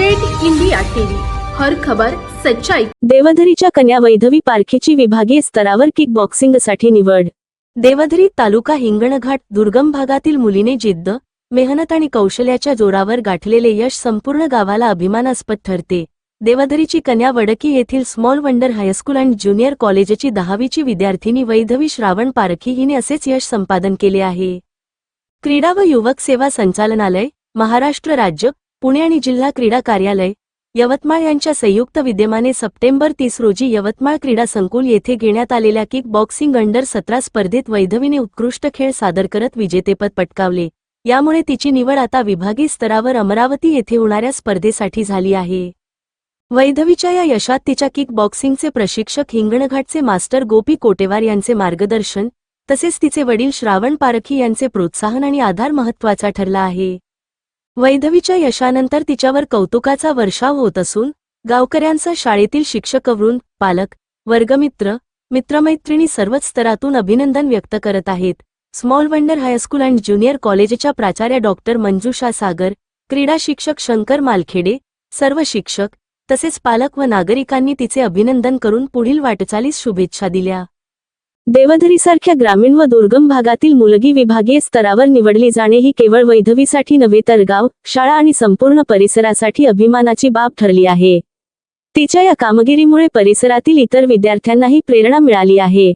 Great India TV, हर खबर सच्चाई। देवधरीच्या कन्या वैधवी पारखेची विभागीय स्तरावर किक बॉक्सिंगसाठी निवड। देवधरी तालुका हिंगणघाट दुर्गम भागातील मुलीने जिद्द, मेहनत आणि कौशल्याच्या जोरावर गाठलेले यश संपूर्ण गावाला अभिमानास्पद ठरते। देवधरीची कन्या वडकी येथील small wonder high school and junior कॉलेजची 10वीची विद्यार्थिनी वैधवी श्रावण पारखी हिने असेच यश संपादन केले आहे। क्रीडा व युवक सेवा संचालनालय, महाराष्ट्र राज्य, पुणे आणि जिल्हा क्रीडा कार्यालय, यवतमाळ यांच्या संयुक्त विद्यमाने सप्टेंबर 30 रोजी यवतमाळ क्रीडा संकुल येथे घेण्यात आलेल्या किक बॉक्सिंग अंडर 17 स्पर्धेत वैधवीने उत्कृष्ट खेळ सादर करत विजेतेपद पटकावले। यामुळे तिची निवड आता विभागीय स्तरावर अमरावती येथे होणाऱ्या स्पर्धेसाठी झाली आहे। वैधवीच्या या यशात तिच्या किक बॉक्सिंगचे प्रशिक्षक हिंगणघाटचे मास्टर गोपी कोटेवार यांचे मार्गदर्शन तसेच तिचे वडील श्रावण पारखी यांचे प्रोत्साहन आणि आधार महत्त्वाचा ठरला आहे। वैधवीच्या यशानंतर तिच्यावर कौतुकाचा वर्षाव होत असून गावकऱ्यांचा, शाळेतील शिक्षकवृंद, पालक, वर्गमित्र, मित्रमैत्रिणी सर्वच स्तरातून अभिनंदन व्यक्त करत आहेत। Small wonder high school and junior कॉलेजच्या प्राचार्या डॉक्टर मंजुषा सागर, क्रीडा शिक्षक शंकर मालखेडे, सर्व शिक्षक तसेच पालक व नागरिकांनी तिचे अभिनंदन करून पुढील वाटचालीस शुभेच्छा दिल्या। देवधरीसारख्या ग्रामीण व दुर्गम भागातील मुलगी विभागीय स्तरावर निवडली जाणे ही केवळ वैधवीसाठी नव्हे तर गाव, शाळा आणि संपूर्ण परिसरासाठी अभिमानाची बाब ठरली आहे। तिच्या या कामगिरीमुळे परिसरातील इतर विद्यार्थ्यांनाही प्रेरणा मिळाली आहे।